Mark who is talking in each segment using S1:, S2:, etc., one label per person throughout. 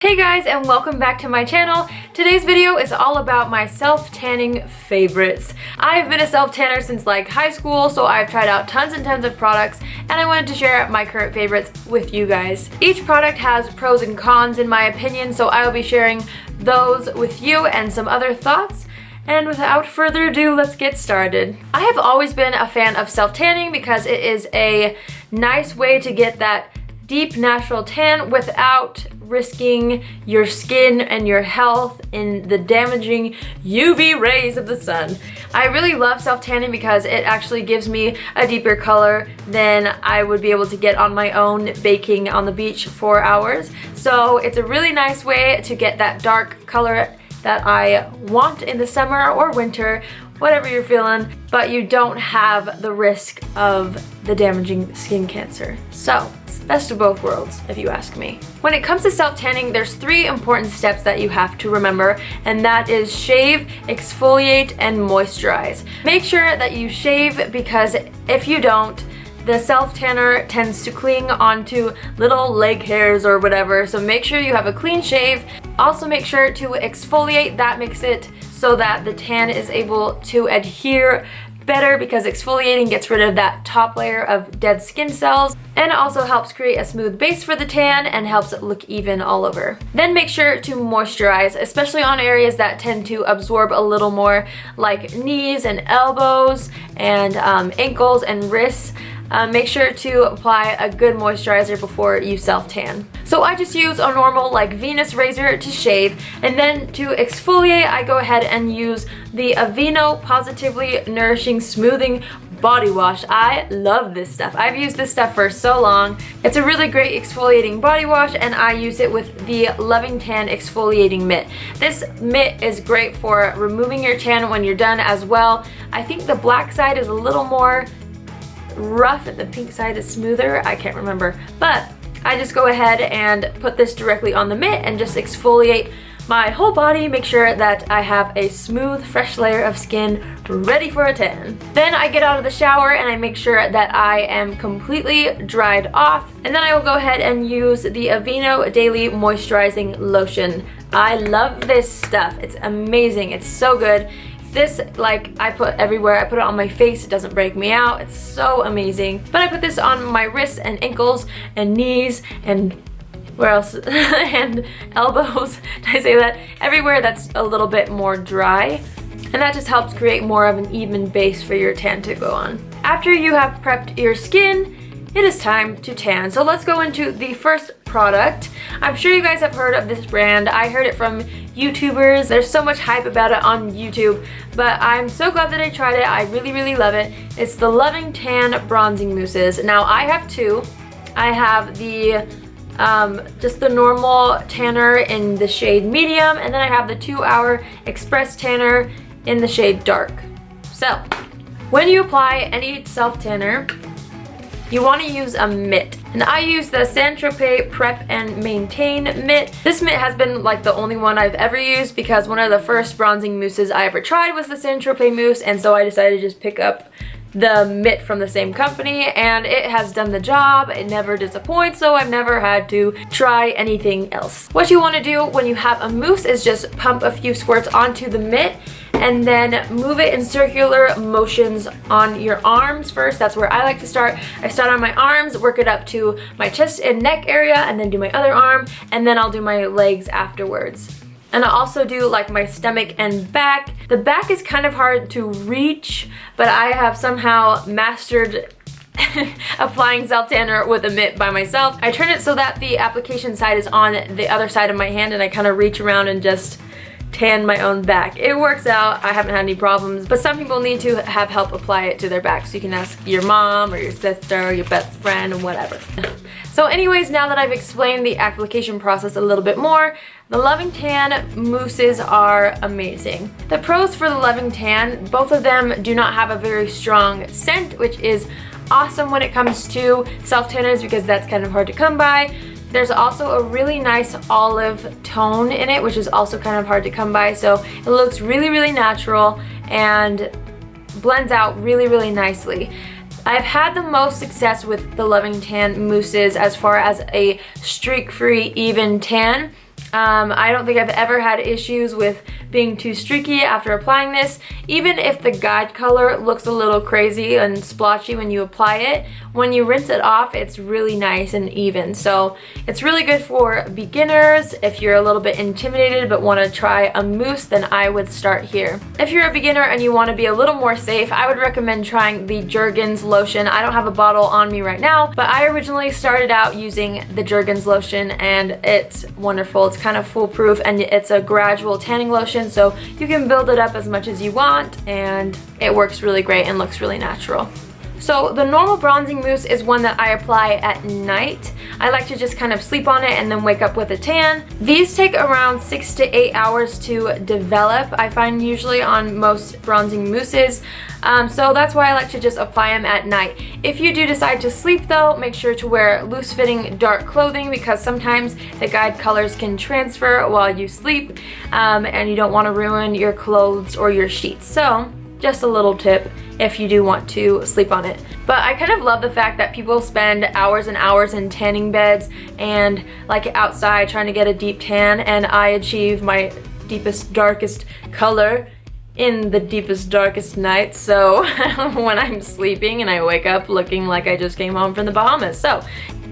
S1: Hey guys, and welcome back to my channel. Today's video is all about my self-tanning favorites. I've been a self-tanner since like high school, so I've tried out tons and tons of products, and I wanted to share my current favorites with you guys. Each product has pros and cons in my opinion, so I will be sharing those with you and some other thoughts. And without further ado, let's get started. I have always been a fan of self-tanning because it is a nice way to get that deep natural tan without risking your skin and your health in the damaging UV rays of the sun. I really love self-tanning because it actually gives me a deeper color than I would be able to get on my own baking on the beach for hours. So it's a really nice way to get that dark color that I want in the summer or winter, whatever you're feeling, but you don't have the risk of the damaging skin cancer. So it's best of both worlds, if you ask me. When it comes to self-tanning, there's 3 important steps that you have to remember, and that is shave, exfoliate, and moisturize. Make sure that you shave, because if you don't, the self-tanner tends to cling onto little leg hairs or whatever, so make sure you have a clean shave. Also make sure to exfoliate. That makes it so that the tan is able to adhere better, because exfoliating gets rid of that top layer of dead skin cells, and it also helps create a smooth base for the tan and helps it look even all over. Then make sure to moisturize, especially on areas that tend to absorb a little more, like knees and elbows and ankles and wrists. Make sure to apply a good moisturizer before you self-tan. So I just use a normal like Venus razor to shave, and then to exfoliate I go ahead and use the Aveeno Positively Nourishing Smoothing Body Wash. I love this stuff. I've used this stuff for so long. It's a really great exfoliating body wash, and I use it with the Loving Tan Exfoliating Mitt. This mitt is great for removing your tan when you're done as well. I think the black side is a little more rough and the pink side is smoother. I can't remember, but I just go ahead and put this directly on the mitt and just exfoliate my whole body, make sure that I have a smooth, fresh layer of skin ready for a tan. Then I get out of the shower and I make sure that I am completely dried off, and then I will go ahead and use the Aveeno Daily Moisturizing Lotion. I love this stuff. It's amazing. It's so good. This, like, I put everywhere. I put it on my face. It doesn't break me out. It's so amazing. But I put this on my wrists and ankles and knees and where else? And elbows. Did I say that? Everywhere that's a little bit more dry. And that just helps create more of an even base for your tan to go on. After you have prepped your skin, it is time to tan. So let's go into the first product. I'm sure you guys have heard of this brand. I heard it from YouTubers. There's so much hype about it on YouTube, but I'm so glad that I tried it. I really, really love it. It's the Loving Tan Bronzing Mousses. Now I have 2. I have the just the normal tanner in the shade medium, and then I have the 2-hour express tanner in the shade dark. So when you apply any self-tanner, you want to use a mitt, and I use the Saint-Tropez Prep and Maintain mitt. This mitt has been like the only one I've ever used, because one of the first bronzing mousses I ever tried was the Saint-Tropez mousse, and so I decided to just pick up the mitt from the same company, and it has done the job. It never disappoints, so I've never had to try anything else. What you want to do when you have a mousse is just pump a few squirts onto the mitt, and then move it in circular motions on your arms first. That's where I like to start. I start on my arms, work it up to my chest and neck area, and then do my other arm, and then I'll do my legs afterwards. And I also do like my stomach and back. The back is kind of hard to reach, but I have somehow mastered applying self-tanner with a mitt by myself. I turn it so that the application side is on the other side of my hand, and I kind of reach around and just tan my own back. It works out. I haven't had any problems, but some people need to have help apply it to their back, so you can ask your mom or your sister or your best friend and whatever. So anyways, now that I've explained the application process a little bit more, the Loving Tan mousses are amazing. The pros for the Loving Tan, both of them do not have a very strong scent, which is awesome when it comes to self-tanners, because that's kind of hard to come by. There's also a really nice olive tone in it, which is also kind of hard to come by, so it looks really, really natural and blends out really, really nicely. I've had the most success with the Loving Tan mousses as far as a streak-free even tan. I don't think I've ever had issues with being too streaky after applying this. Even if the guide color looks a little crazy and splotchy when you apply it, when you rinse it off, it's really nice and even. So it's really good for beginners. If you're a little bit intimidated but want to try a mousse, then I would start here. If you're a beginner and you want to be a little more safe, I would recommend trying the Jergens lotion. I don't have a bottle on me right now, but I originally started out using the Jergens lotion and it's wonderful. It's kind of foolproof and it's a gradual tanning lotion, so you can build it up as much as you want and it works really great and looks really natural. So the normal bronzing mousse is one that I apply at night. I like to just kind of sleep on it and then wake up with a tan. These take around 6 to 8 hours to develop, I find usually on most bronzing mousses. So that's why I like to just apply them at night. If you do decide to sleep though, make sure to wear loose-fitting dark clothing because sometimes the guide colors can transfer while you sleep and you don't want to ruin your clothes or your sheets. So just a little tip if you do want to sleep on it. But I kind of love the fact that people spend hours and hours in tanning beds and like outside trying to get a deep tan, and I achieve my deepest, darkest color in the deepest, darkest night. So when I'm sleeping and I wake up looking like I just came home from the Bahamas. So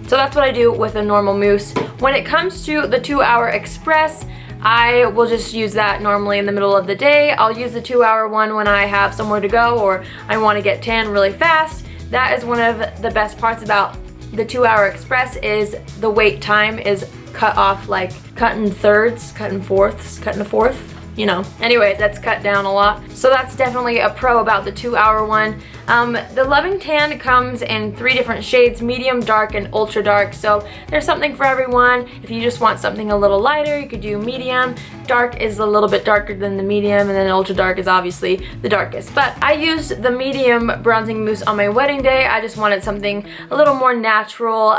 S1: that's what I do with a normal mousse. When it comes to the 2-Hour Express, I will just use that normally in the middle of the day. I'll use the 2-hour one when I have somewhere to go or I want to get tan really fast. That is one of the best parts about the 2-Hour Express is the wait time is cut off, like cut in thirds, cut in fourths, cut in a fourth. You know, anyways, that's cut down a lot. So that's definitely a pro about the 2-hour one. The Loving Tan comes in 3 different shades, medium, dark, and ultra dark. So there's something for everyone. If you just want something a little lighter, you could do medium. Dark is a little bit darker than the medium, and then ultra dark is obviously the darkest. But I used the medium bronzing mousse on my wedding day. I just wanted something a little more natural.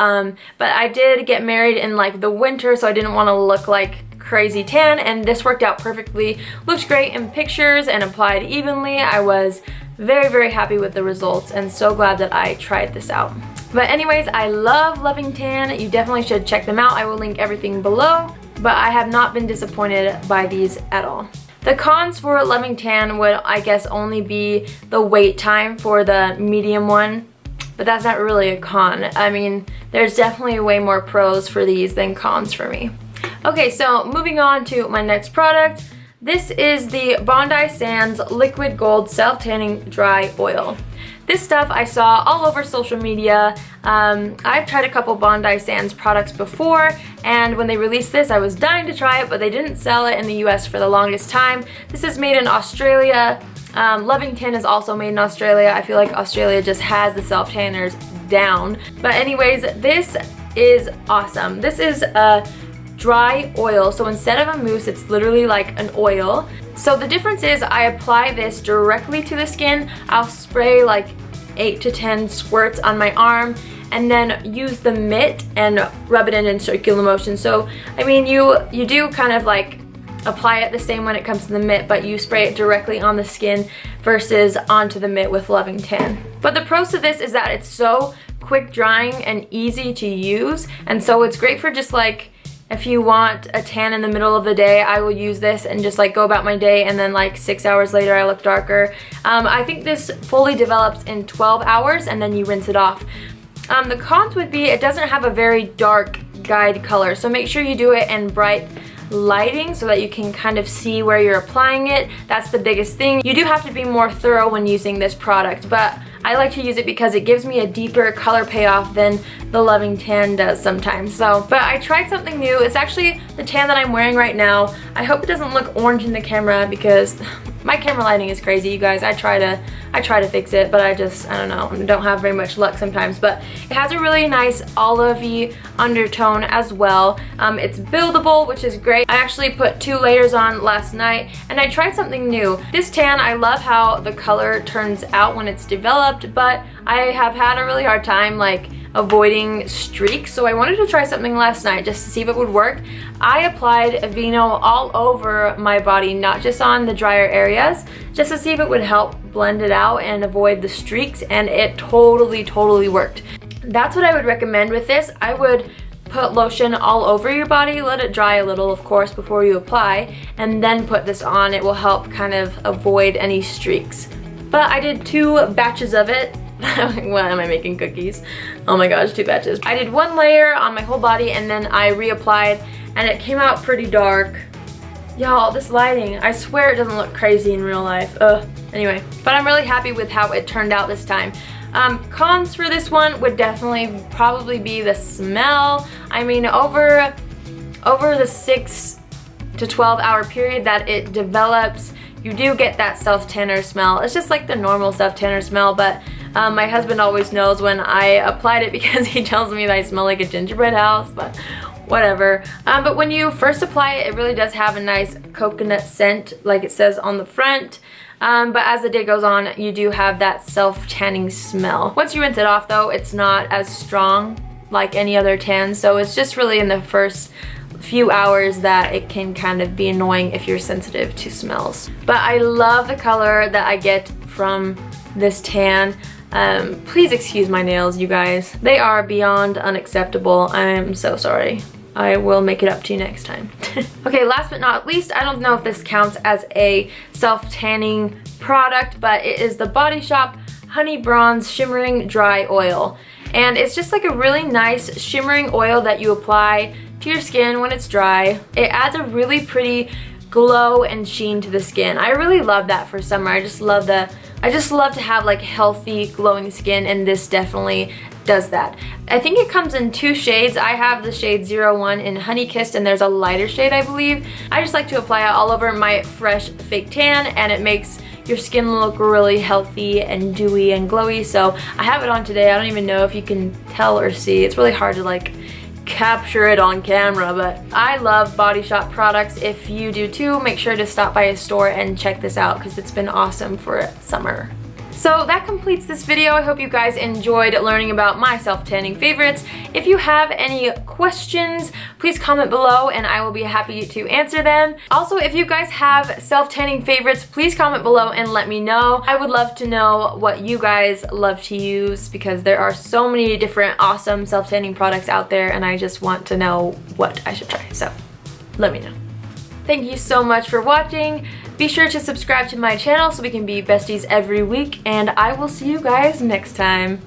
S1: But I did get married in like the winter, so I didn't want to look like crazy tan, and this worked out perfectly. Looked great in pictures and applied evenly. I was very, very happy with the results and so glad that I tried this out. But anyways, I love Loving Tan. You definitely should check them out. I will link everything below, but I have not been disappointed by these at all. The cons for Loving Tan would, I guess, only be the wait time for the medium one, but that's not really a con. I mean, there's definitely way more pros for these than cons for me. Okay, so moving on to my next product. This is the Bondi Sands Liquid Gold Self-Tanning Dry Oil. This stuff I saw all over social media. I've tried a couple Bondi Sands products before, and when they released this, I was dying to try it, but they didn't sell it in the US for the longest time. This is made in Australia. Loving Tan is also made in Australia. I feel like Australia just has the self-tanners down. But anyways, this is awesome. This is a dry oil, so instead of a mousse, it's literally like an oil. So the difference is I apply this directly to the skin. I'll spray like 8 to 10 squirts on my arm and then use the mitt and rub it in circular motion. So I mean, you do kind of like apply it the same when it comes to the mitt, but you spray it directly on the skin versus onto the mitt with Loving Tan. But the pros to this is that it's so quick drying and easy to use, and so it's great for just like if you want a tan in the middle of the day. I will use this and just like go about my day, and then like 6 hours later I look darker. I think this fully develops in 12 hours and then you rinse it off. The cons would be it doesn't have a very dark guide color, so make sure you do it in bright lighting so that you can kind of see where you're applying it. That's the biggest thing. You do have to be more thorough when using this product, but I like to use it because it gives me a deeper color payoff than the Loving Tan does sometimes. But I tried something new. It's actually the tan that I'm wearing right now. I hope it doesn't look orange in the camera because my camera lighting is crazy, you guys. I try to fix it, but I don't know, don't have very much luck sometimes. But it has a really nice olivey undertone as well. It's buildable, which is great. I actually put 2 layers on last night, and I tried something new. This tan, I love how the color turns out when it's developed, but I have had a really hard time like avoiding streaks, so I wanted to try something last night just to see if it would work. I applied Aveeno all over my body, not just on the drier areas, just to see if it would help blend it out and avoid the streaks, and it totally worked. That's what I would recommend with this. I would put lotion all over your body. Let it dry a little, of course, before you apply, and then put this on. It will help kind of avoid any streaks. But I did 2 batches of it. What am I making cookies? Oh my gosh, 2 batches. I did 1 layer on my whole body and then I reapplied, and it came out pretty dark. Y'all, this lighting, I swear it doesn't look crazy in real life. Anyway, but I'm really happy with how it turned out this time. Cons for this one would definitely probably be the smell. I mean, over the 6 to 12 hour period that it develops, you do get that self-tanner smell. It's just like the normal self-tanner smell, but my husband always knows when I applied it because he tells me that I smell like a gingerbread house, but whatever. But when you first apply it, it really does have a nice coconut scent like it says on the front. But as the day goes on, you do have that self-tanning smell. Once you rinse it off though, it's not as strong like any other tan, so it's just really in the first few hours that it can kind of be annoying if you're sensitive to smells. But I love the color that I get from this tan. Please excuse my nails, you guys. They are beyond unacceptable. I'm so sorry. I will make it up to you next time. Okay, last but not least, I don't know if this counts as a self-tanning product, but it is the Body Shop Honey Bronze Shimmering Dry Oil. And it's just like a really nice shimmering oil that you apply to your skin when it's dry. It adds a really pretty glow and sheen to the skin. I really love that for summer. I just love to have like healthy glowing skin, and this definitely does that. I think it comes in 2 shades. I have the shade 01 in Honey Kissed, and there's a lighter shade, I believe. I just like to apply it all over my fresh fake tan, and it makes your skin look really healthy and dewy and glowy. So I have it on today. I don't even know if you can tell or see. It's really hard to like capture it on camera, but I love Body Shop products. If you do too, make sure to stop by a store and check this out because it's been awesome for summer. So that completes this video. I hope you guys enjoyed learning about my self-tanning favorites. If you have any questions, please comment below and I will be happy to answer them. Also, if you guys have self-tanning favorites, please comment below and let me know. I would love to know what you guys love to use because there are so many different awesome self-tanning products out there and I just want to know what I should try. So let me know. Thank you so much for watching. Be sure to subscribe to my channel so we can be besties every week, and I will see you guys next time.